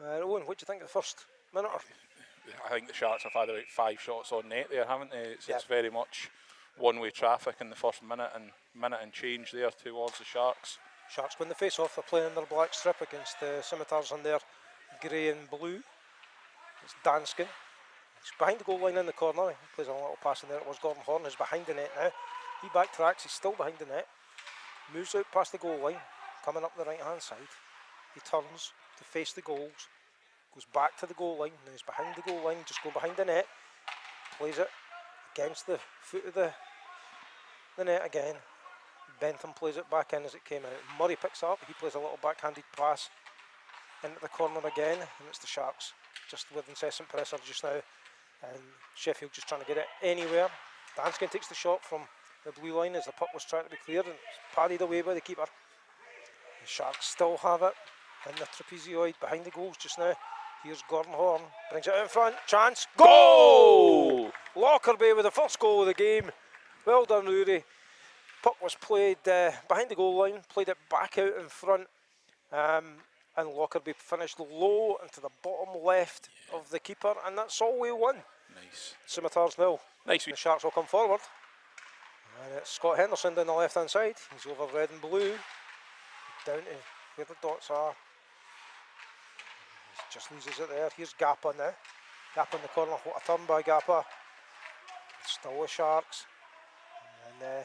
Owen, what do you think of the first minute? I think the Sharks have had about 5 shots on net there, haven't they? It's Yeah. very much one-way traffic in the first minute and change there towards the Sharks. Sharks win the face-off. They're playing in their black strip against the Scimitars in their grey and blue. It's Danskin. He's behind the goal line in the corner. He plays a little pass in there. It was Gordon Horn. He's behind the net now. He backtracks. He's still behind the net. Moves out past the goal line. Coming up the right-hand side. He turns to face the goals. Goes back to the goal line. Now he's behind the goal line. Just go behind the net. Plays it against the foot of the net again. Bentham plays it back in as it came in. Murray picks it up. He plays a little backhanded pass into the corner again. And it's the Sharks just with incessant pressure just now. And Sheffield just trying to get it anywhere. Danskin takes the shot from the blue line as the puck was trying to be cleared and it's parried away by the keeper. The Sharks still have it in the trapezoid behind the goals just now. Here's Gordon Horn, brings it out in front, chance, goal! Lockerbie with the first goal of the game. Well done, Rory. Puck was played behind the goal line, played it back out in front, and Lockerbie finished low into the bottom left of the keeper, and that's Solway 1. Nice. Scimitars 0. Nice. The Sharks will come forward. And it's Scott Henderson down the left hand side. He's over red and blue, down to where the dots are. He just loses it there. Here's Gappa now. Gappa in the corner. What a turn by Gappa. Still the Sharks. And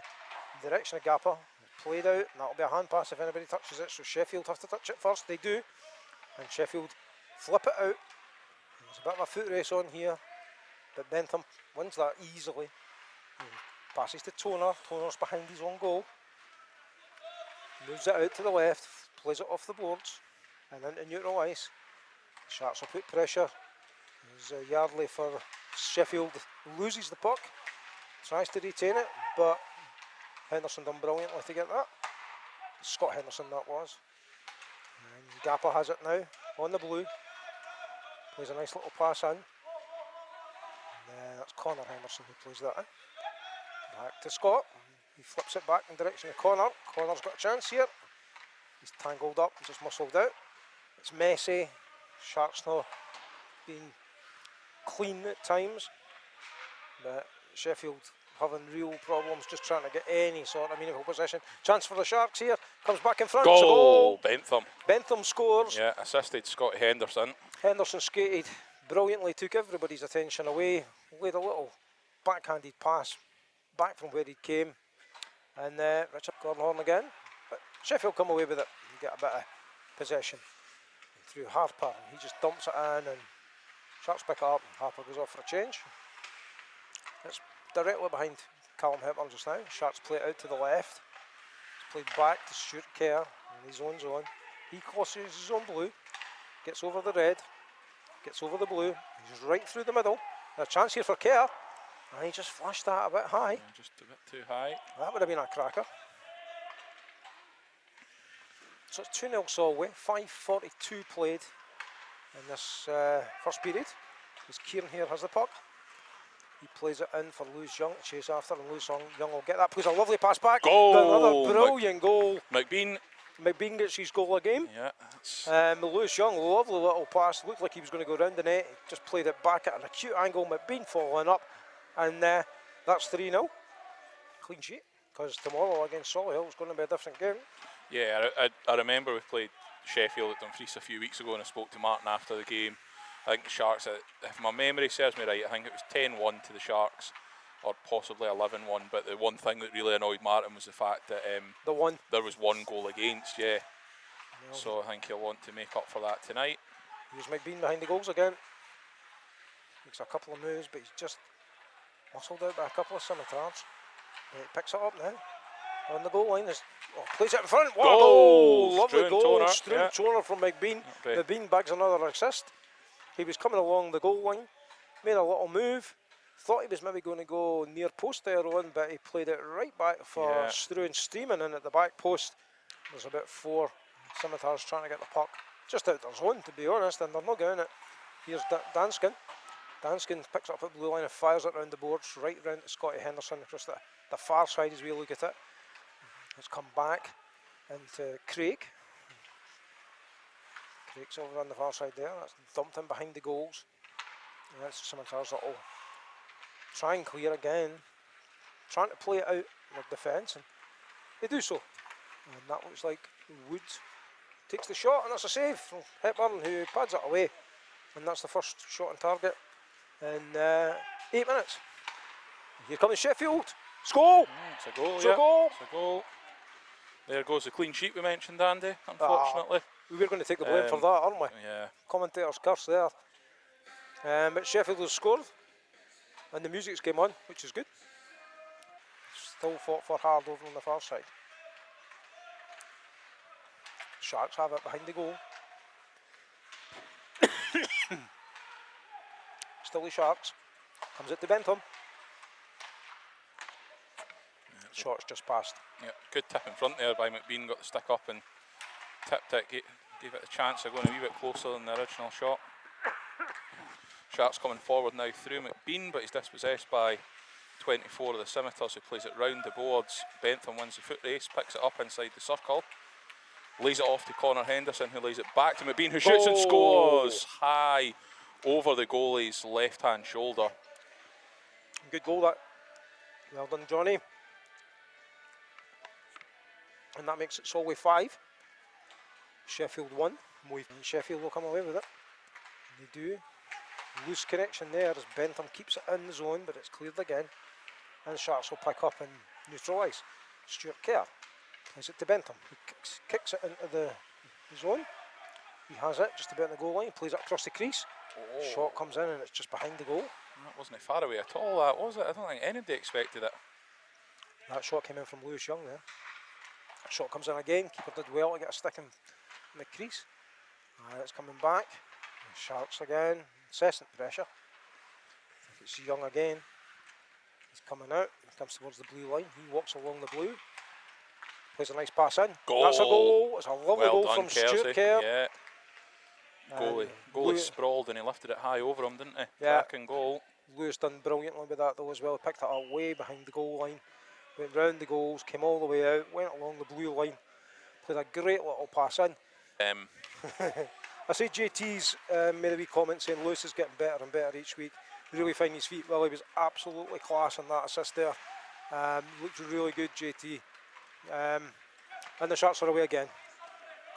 direction of Gappa played out, and that'll be a hand pass if anybody touches it. So Sheffield have to touch it first. They do, and Sheffield flip it out. There's a bit of a foot race on here, but Bentham wins that easily. Passes to Toner. Toner's behind his own goal. Moves it out to the left, plays it off the boards and into neutral ice. The Sharks will put pressure. As Yardley for Sheffield loses the puck, tries to retain it, but Henderson done brilliantly to get that. Scott Henderson that was. And Gappa has it now on the blue. Plays a nice little pass in. And that's Connor Henderson who plays that in. Back to Scott. He flips it back in the direction of Connor. Connor's got a chance here. He's tangled up and just muscled out. It's messy. Sharks not being clean at times. But Sheffield having real problems just trying to get any sort of meaningful possession. Chance for the Sharks here. Comes back in front. Goal! Bentham. Bentham scores. Yeah, assisted Scott Henderson. Henderson skated brilliantly, took everybody's attention away. Laid a little backhanded pass back from where he came. And Richard Gordon Horn again. But Sheffield come away with it and get a bit of possession. And through Harper, he just dumps it in and Sharks pick it up and Harper goes off for a change. It's directly behind Callum Hepburn just now. Sharks play it out to the left. It's played back to Stuart Kerr in his own zone. He crosses his own blue, gets over the red, gets over the blue. He's right through the middle. A chance here for Kerr. And he just flashed that a bit high. Yeah, just a bit too high. That would have been a cracker. So it's 2-0 Solway, 5:42 played in this first period. As Kieran here has the puck. He plays it in for Lewis Young to chase after, and Lewis Young will get that. Plays a lovely pass back. Goal! Another brilliant goal. McBean gets his goal of the game. Yeah. Lewis Young, lovely little pass. Looked like he was going to go round the net. He just played it back at an acute angle. McBean following up. And that's 3-0. Clean sheet. Because tomorrow against Solihull it's going to be a different game. Yeah, I remember we played Sheffield at Dumfries a few weeks ago and I spoke to Martin after the game. I think the Sharks, if my memory serves me right, I think it was 10-1 to the Sharks, or possibly 11-1. But the one thing that really annoyed Martin was the fact that there was one goal against. Yeah. No. So I think he'll want to make up for that tonight. Here's McBean behind the goals again. Makes a couple of moves, but he's just muscled out by a couple of Scimitars. He picks it up now. On the goal line, plays it in front. What a goal! Lovely goal. Struan Toner from McBean. McBean bags another assist. He was coming along the goal line, made a little move. Thought he was maybe going to go near post there on, but he played it right back for Struan streaming in at the back post. There's about 4 Scimitars trying to get the puck. Just out their zone, to be honest, and they're not getting it. Here's Danskin. Danskin picks up at blue line and fires it around the boards, right round to Scotty Henderson across the far side as we look at it. It's come back into Craig. Craig's over on the far side there. That's dumped in behind the goals. And that's Scimitars that'll try and clear again. Trying to play it out with defence, and they do so. And that looks like Wood takes the shot, and that's a save from Hepburn, who pads it away. And that's the first shot on target in 8 minutes. Here comes Sheffield. Score! It's a goal, It's a goal. It's a goal. There goes the clean sheet we mentioned, Andy, unfortunately. We were going to take the blame for that, aren't we? Yeah. Commentator's curse there. But Sheffield has scored, and the music's came on, which is good. Still fought for hard over on the far side. Sharks have it behind the goal. Still the Sharks. Comes it to Bentham. Shot's just passed. Yeah, good tip in front there by McBean. Got the stick up and tipped it. Gave it a chance of going a wee bit closer than the original shot. Sharks coming forward now through McBean, but he's dispossessed by 24 of the Scimitars, who plays it round the boards. Bentham wins the foot race, picks it up inside the circle, lays it off to Connor Henderson, who lays it back to McBean, who shoots and scores high over the goalie's left-hand shoulder. Good goal that. Well done, Johnny. And that makes it Solway 5. Sheffield 1. And Sheffield will come away with it. And they do. Loose connection there as Bentham keeps it in the zone, but it's cleared again. And the Sharks will pick up and neutralise. Stuart Kerr plays it to Bentham, who kicks it into the zone. He has it just about in the goal line, plays it across the crease. Shot comes in and it's just behind the goal. That wasn't far away at all, that was it? I don't think anybody expected it. That shot came in from Lewis Young there. Shot comes in again, keeper did well to get a stick in the crease. It's coming back. Sharks again, incessant pressure. I think it's Young again. He's coming out, he comes towards the blue line. He walks along the blue, plays a nice pass in. Goal. That's a goal. It's a lovely Well goal done, from Stuart Kerr. Yeah. Goalie sprawled and he lifted it high over him, didn't he? Yeah. Cracking goal. Lewis done brilliantly with that though as well. Picked it up way behind the goal line, went round the goals, came all the way out, went along the blue line, played a great little pass in. I say JT's made a wee comment saying Lewis is getting better and better each week. Really finding his feet well. He was absolutely class on that assist there. Looked really good, JT. And the Sharks are away again.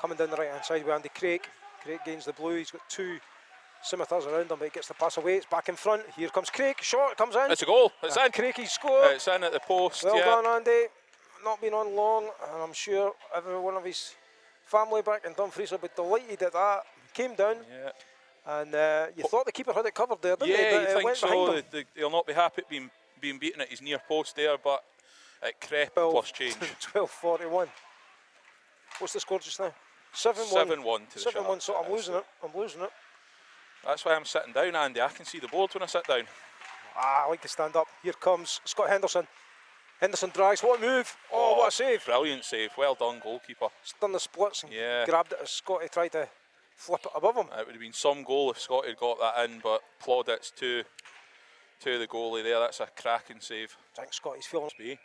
Coming down the right hand side with Andy Craig. Craig gains the blue. He's got 2 Scimitars around him, but he gets the pass away. It's back in front. Here comes Craig. Shot comes in. It's a goal. It's in. Craig, he scored. It's in at the post. Well done, Andy. Not been on long, and I'm sure every one of his family back in Dumfries will be delighted at that. Came down. Yeah. And you thought the keeper had it covered there, didn't he? Yeah, But you think went so. He'll not be happy being beaten at his near post there, but it crept plus change. 12:41. What's the score just now? 7-1. 7-1 to the 7-1. Sharks. So I'm losing it. I'm losing it. That's why I'm sitting down, Andy. I can see the board when I sit down. I like to stand up. Here comes Scott Henderson. Henderson drives. What a move! Oh, what a save! Brilliant save. Well done, goalkeeper. He's done the splits and Yeah. grabbed it as Scotty tried to flip it above him. It would have been some goal if Scotty had got that in, but plaudits to the goalie there. That's a cracking save. I think Scotty's feeling.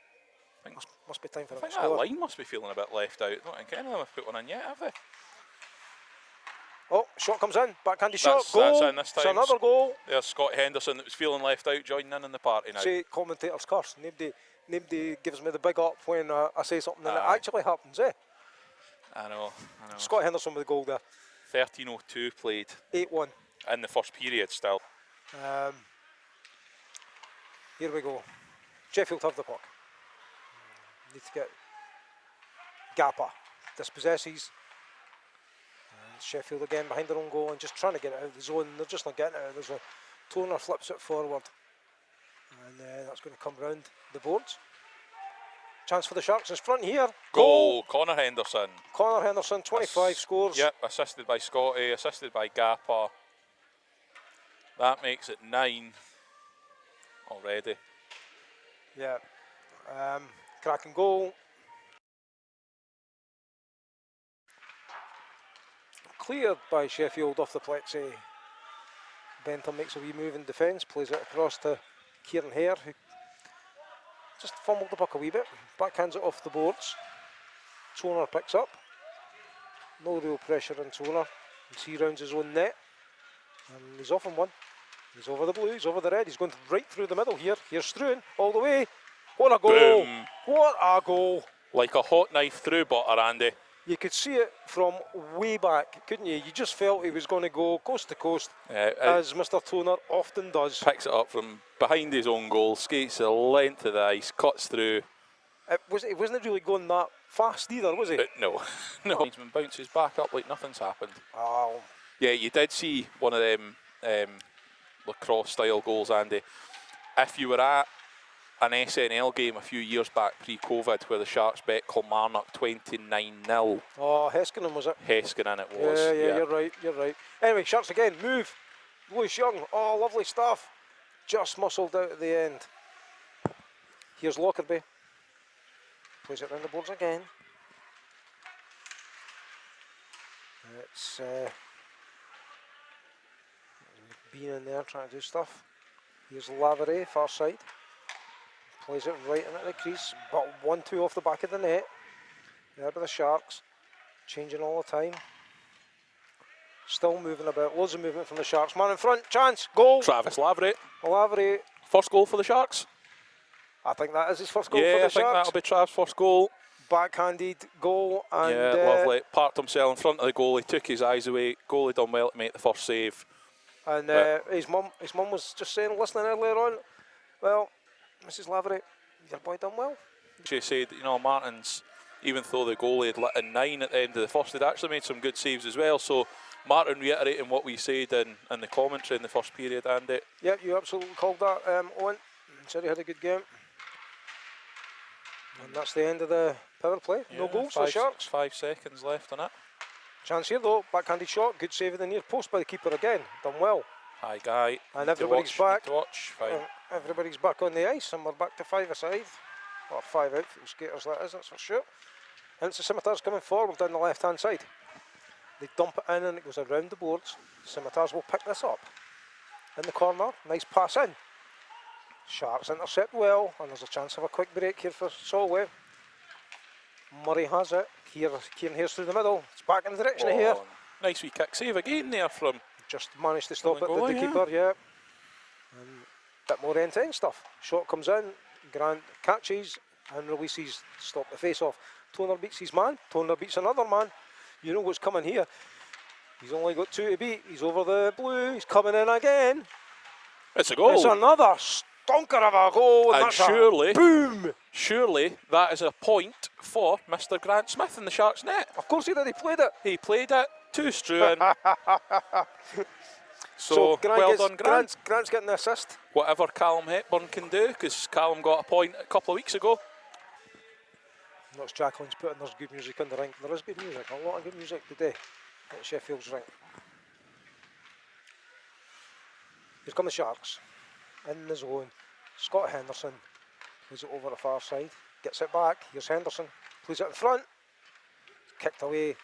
Must be time for I him think to that score. line must be feeling a bit left out. I don't think any of them have put one in yet, have they? Oh, shot comes in. Backhanded shot. That's Goal. in this It's time. another goal. There's Scott Henderson that was feeling left out, joining in the party now. Say commentator's curse. Nobody gives me the big up when I say something and it Aye. actually happens, eh? I know. Scott Henderson with the goal there. 13:02 played 8-1. in the first period still. Here we go. Sheffield have the puck. Need to get Gappa. Dispossesses. And Sheffield again behind their own goal and just trying to get it out of the zone. They're just not getting it out. There's a Toner flips it forward. And that's going to come round the boards. Chance for the Sharks is front here. Goal. Connor Henderson. Connor Henderson, 25 scores. Yep, assisted by Scotty, assisted by Gappa. That makes it 9 already. Yeah. Cracking goal. Cleared by Sheffield off the plexi. Bentham makes a wee move in defence, plays it across to Kieran Hare, who just fumbled the puck a wee bit, backhands it off the boards. Toner picks up. No real pressure on Toner. As he rounds his own net. And he's off on one. He's over the blue, he's over the red. He's going right through the middle here. Here's Struan, all the way. What a goal! Boom. What a goal! Like a hot knife through butter, Andy. You could see it from way back, couldn't you? You just felt he was going to go coast to coast, as Mr. Toner often does. Picks it up from behind his own goal, skates the length of the ice, cuts through. It wasn't really going that fast either, was it? No, no. Linesman bounces back up like nothing's happened. Oh. Yeah, you did see one of them lacrosse-style goals, Andy. If you were at an SNL game a few years back, pre-COVID, where the Sharks bet Kilmarnock 29-0. Oh, Heskinen was it? Heskinen it was. Yeah, you're right. Anyway, Sharks again, move. Lewis Young, oh, lovely stuff. Just muscled out at the end. Here's Lockerbie. Plays it round the boards again. It's being in there trying to do stuff. Here's Lavery, far side. Plays it right into the crease, but 1-2 off the back of the net. There by the Sharks, changing all the time. Still moving about, loads of movement from the Sharks. Man in front, chance, goal! Travis Lavery. Lavery. First goal for the Sharks? I think that is his first goal for the Yeah, I Sharks. think that'll be Trav's first goal. Backhanded goal, and yeah, lovely. Parked himself in front of the goalie, took his eyes away. Goalie done well to make the first save. And his mum was just saying, listening earlier on, well, Mrs. Lavery, your boy done well. She said, you know, Martin's, even though the goalie had let in 9 at the end of the first, he'd actually made some good saves as well. So Martin reiterating what we said in the commentary in the first period, Andy. Yep, you absolutely called that, Owen. Said he had a good game. And that's the end of the power play. Yeah, no goals for the Sharks. 5 seconds left on it. Chance here though, backhanded shot, good save in the near post by the keeper again. Done well. High guy. And everybody's back. Fine. Everybody's back on the ice, and we're back to 5 aside. Or 5 outfield skaters, that is, that's for sure. And it's the Scimitars coming forward down the left hand side. They dump it in and it goes around the boards. Scimitars will pick this up. In the corner, nice pass in. Sharks intercept well, and there's a chance of a quick break here for Solway. Murray has it. Kieran here's through the middle. It's back in the direction of here. Nice wee kick save again there from. Just managed to stop it with the keeper, yeah. And a bit more end-to-end stuff. Shot comes in, Grant catches and releases to stop the face-off. Toner beats his man, Toner beats another man. You know what's coming here. He's only got 2 to beat. He's over the blue, he's coming in again. It's a goal. It's another stonker of a goal. And surely, boom! Surely that is a point for Mr. Grant Smith in the Sharks net. Of course he did, he played it. He played it to Struan. So well done, Grant. Grant's getting the assist. Whatever Callum Hepburn can do, because Callum got a point a couple of weeks ago. That's Jacqueline's putting there's good music in the rink. There is good music, a lot of good music today at Sheffield's rink. Here come the Sharks. In the zone. Scott Henderson plays it over the far side. Gets it back. Here's Henderson. Plays it in front. Kicked away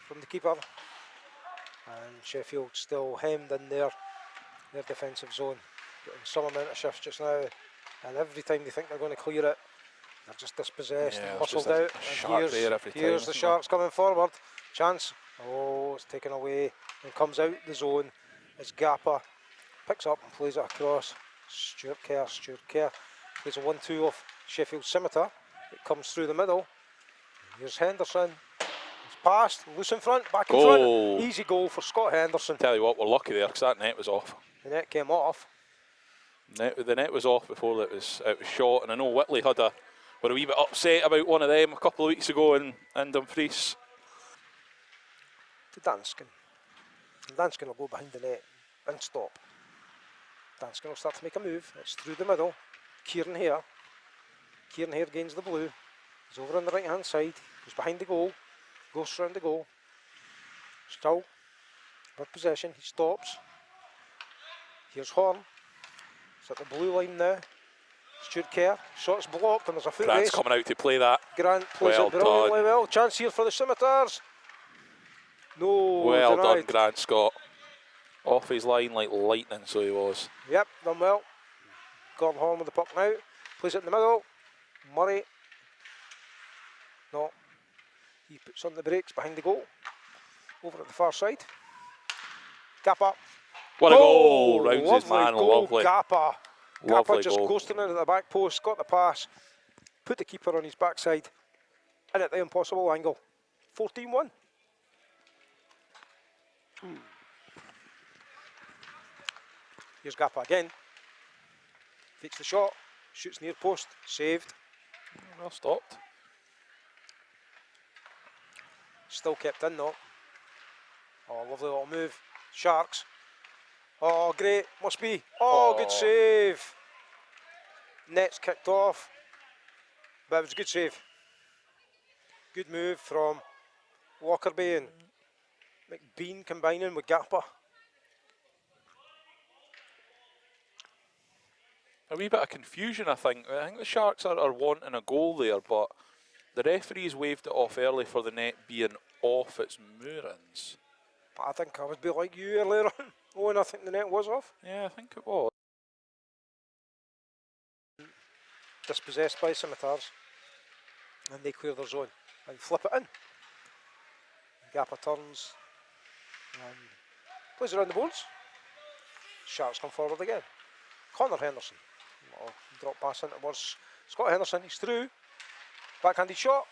from the keeper. And Sheffield still hemmed in their defensive zone. Getting some amount of shifts just now. And every time they think they're going to clear it, they're just dispossessed, muscled out. And here's the Sharks coming forward. Chance. Oh, it's taken away. And comes out the zone. It's Gappa. Picks up and plays it across. Stuart Kerr plays a 1-2 off Sheffield Scimitar. It comes through the middle. Here's Henderson. It's passed, loose in front, back in front. Easy goal for Scott Henderson. Tell you what, we're lucky there because that net was off. The net came off. The net was off before it was shot, and I know Whitley were a wee bit upset about one of them a couple of weeks ago in Dumfries. To Danskin. Danskin will go behind the net and stop. Danskin will start to make a move. It's through the middle. Kieran here gains the blue. He's over on the right hand side. He's behind the goal. Goes round the goal. Still with possession. He stops. Here's Horn. It's at the blue line now. Stuart Kerr. Shot's blocked and there's a foot race. Grant's coming out to play that. Grant plays it brilliantly well. Chance here for the Scimitars. No, well denied. done, Grant Scott. Off his line like lightning, so he was. Yep, done well. Gordon Horn with the puck now. Plays it in the middle. Murray. No. He puts on the brakes behind the goal. Over at the far side. Gappa. What a goal! Rounds his Lovely man, goal, lovely. Gappa. Lovely Gappa just goal. coasting into the back post, got the pass, put the keeper on his backside, and at the impossible angle. 14-1. Here's Gappa again. Fakes the shot, shoots near post, saved. Well stopped. Still kept in though. Oh, lovely little move. Sharks. Oh, great. Must be. Oh, good save. Net's kicked off. But it was a good save. Good move from Lockerbie and McBean combining with Gappa. A wee bit of confusion, I think. I think the Sharks are wanting a goal there, but the referees waved it off early for the net being off its moorings. I think I would be like you earlier on. Oh, and I think the net was off. Yeah, I think it was. Dispossessed by Scimitars. And they clear their zone and flip it in. Gappa turns and plays around the boards. Sharks come forward again. Connor Henderson. Oh, drop pass in towards Scott Henderson. He's through. Backhanded shot.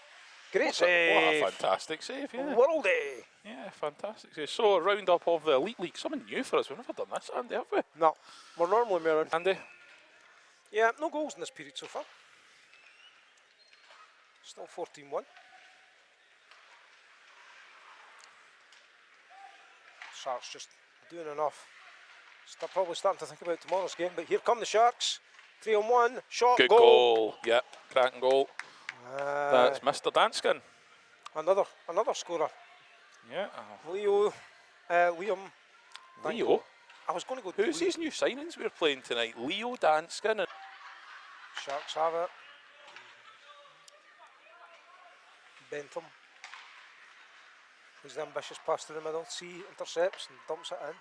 Great save. What a fantastic save, yeah. Worldy. Yeah, fantastic save. So, a round up of the Elite League. Something new for us. We've never done this, Andy, have we? No, we're normally mirroring. Andy? Yeah, no goals in this period so far. Still 14-1. Sharks just doing enough. Probably starting to think about tomorrow's game, but here come the Sharks. 3-on-1, shot, Good goal. Yep, cracking goal. That's Mr. Danskin. Another scorer. Yeah. Liam. Leo? I was going to go. Who's these new signings we're playing tonight? Leo Danskin. And Sharks have it. Bentham. Who's the ambitious pass to the middle. C intercepts and dumps it in.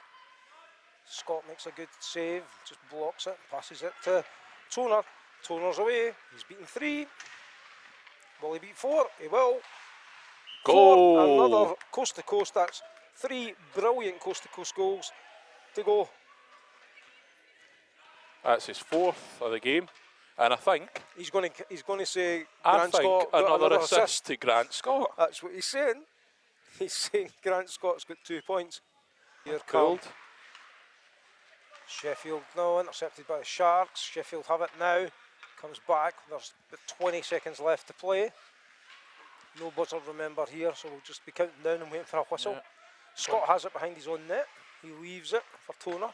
Scott makes a good save, just blocks it, passes it to Toner. Toner's away, he's beaten 3. Will he beat 4? He will. goal! 4, another coast to coast. That's 3 brilliant coast to coast goals to go. That's his 4th of the game, and I think He's going to say I Grant think Scott got another assist to Grant Scott. That's what he's saying. He's saying Grant Scott's got 2 points. Here Cooled. come Sheffield now, intercepted by the Sharks. Sheffield have it now. Comes back. There's about 20 seconds left to play. No buzzer, remember, here, so we'll just be counting down and waiting for a whistle. Yeah. Scott has it behind his own net. He leaves it for Toner.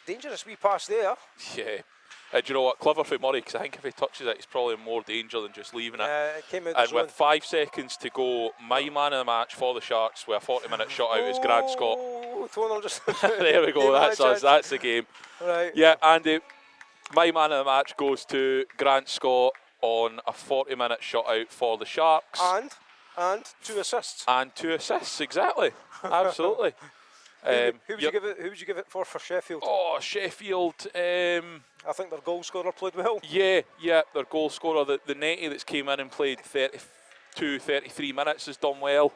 Dangerous wee pass there. Yeah. Do you know what? Clever for Murray, because I think if he touches it, he's probably in more danger than just leaving it. It came out And the with zone. 5 seconds to go, my man of the match for the Sharks with a 40-minute shutout is Grant Scott. Toner just There we go, that's us, that's the game. Right. Yeah, Andy, my man of the match goes to Grant Scott on a 40-minute shutout for the Sharks. And 2 assists. And 2 assists, exactly. Absolutely. Who would you give it for Sheffield? Oh, Sheffield. I think their goal scorer played well. Yeah, their goal scorer, the netty that's came in and played 32, 33 minutes has done well.